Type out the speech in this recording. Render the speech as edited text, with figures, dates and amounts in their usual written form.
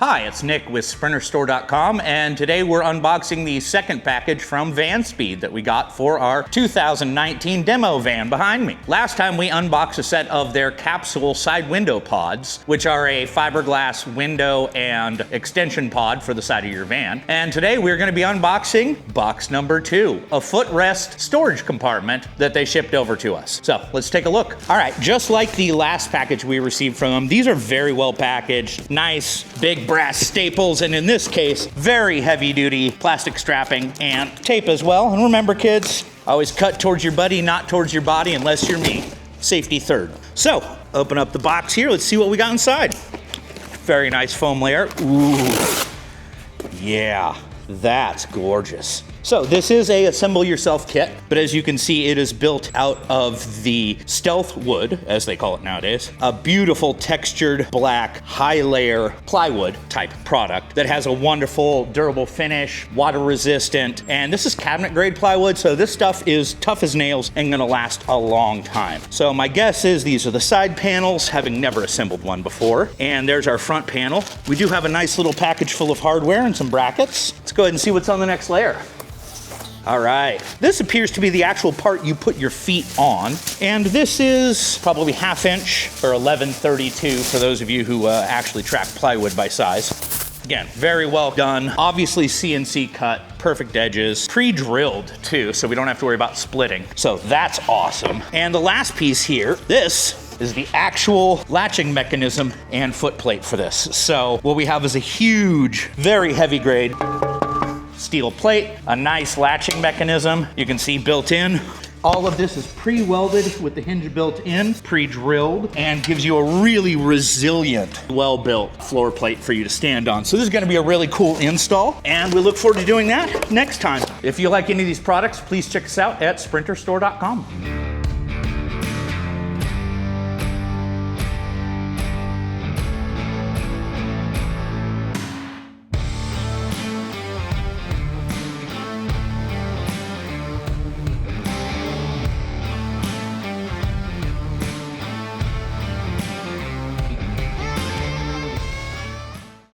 Hi, it's Nick with SprinterStore.com, and today we're unboxing the second package from Vanspeed that we got for our 2019 demo van behind me. Last time we unboxed a set of their capsule side window pods, which are a fiberglass window and extension pod for the side of your van. And today we're going to be unboxing box number 2, a footrest storage compartment that they shipped over to us. So let's take a look. All right, just like the last package we received from them, these are very well packaged, nice, big brass staples, and in this case, very heavy-duty plastic strapping and tape as well. And remember, kids, always cut towards your buddy, not towards your body, unless you're me. Safety third. So, open up the box here. Let's see what we got inside. Very nice foam layer. Ooh, yeah, that's gorgeous. So this is a assemble yourself kit, but as you can see, it is built out of the stealth wood, as they call it nowadays, a beautiful textured black high layer plywood type product that has a wonderful durable finish, water resistant, and this is cabinet grade plywood, so this stuff is tough as nails and gonna last a long time. So my guess is these are the side panels, having never assembled one before, and there's our front panel. We do have a nice little package full of hardware and some brackets. Let's go ahead and see what's on the next layer. All right, this appears to be the actual part you put your feet on, and this is probably 1/2 inch or 11/32 for those of you who actually track plywood by size. Again, very well done. Obviously CNC cut, perfect edges, pre-drilled too, so we don't have to worry about splitting. So that's awesome. And the last piece here, this is the actual latching mechanism and foot plate for this. So what we have is a huge, very heavy grade steel plate, a nice latching mechanism. You can see built in. All of this is pre-welded with the hinge built in, pre-drilled, and gives you a really resilient, well-built floor plate for you to stand on. So this is gonna be a really cool install, and we look forward to doing that next time. If you like any of these products, please check us out at SprinterStore.com.